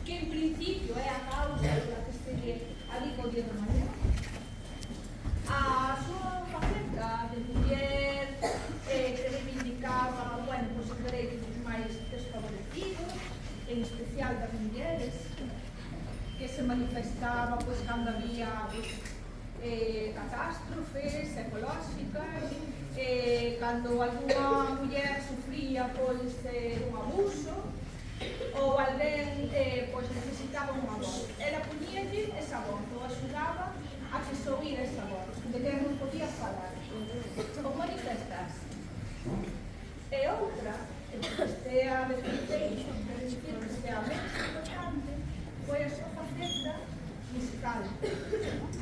que en principio é a causa da que estegue ali co día de mañá. A súa faceta de muller que reivindicaba, bueno, os dereitos dos máis desfavorecidos, en especial das mulleres, que se manifestaba cando había catástrofes ecolóxicas, cando alguna muller sufría un abuso ou alguén necesitaba unha voz. Ela poñíalle esa voz, ou axudaba a que se oíra esa voz, de que non podía falar ou manifestarse. E outra, que estea de feiteiro, que estea menos importante, foi a súa faceta musical.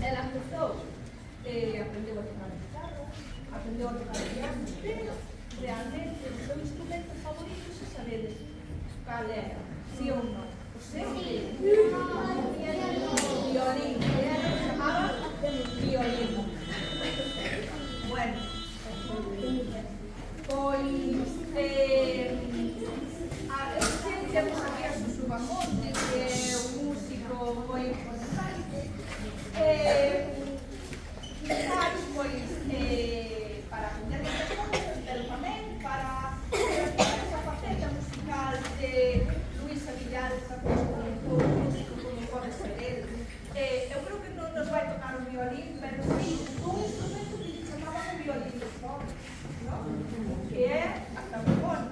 Ela empezou, aprendeu a tocar a guitarra, aprendeu a tocar o piano, pero realmente o seu instrumento favorito, se sabedes cal era, sí ou non? O seu violín, que ela chamaba violín. Bueno, pois temos aquí a Susu Bamonte, que é un músico moi importante, quizás pois para aprender estas cousas, pero tamén para practicar esa faceta musical de Luisa Villalta, como músico, como pode ser el. Eu creo que non nos vai tocar o violín, pero sí un instrumento que se chamaba o violín de fora, que é hasta moi bon.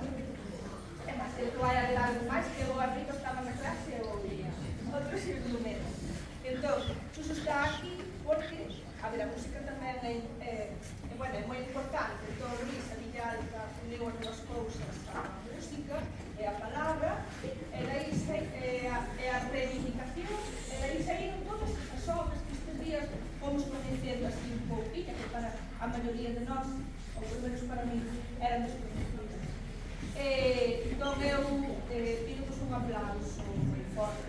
É máis, se tu vai a ver algo máis, que o Abrito estaba na clase e oía outros instrumentos. Entón, Suso está aquí porque, a ver, a música tamén é moi importante. Entón, Luisa Villalta uniu as dúas cousas, a música e a palabra, e daí a reivindicación, e daí saíron todas as obras que estes días fomos coñecendo así un pouquinho, que para a maioría de nós, ou pelo menos para mí, eran desconhecidas. Entón eu pido un aplauso moi forte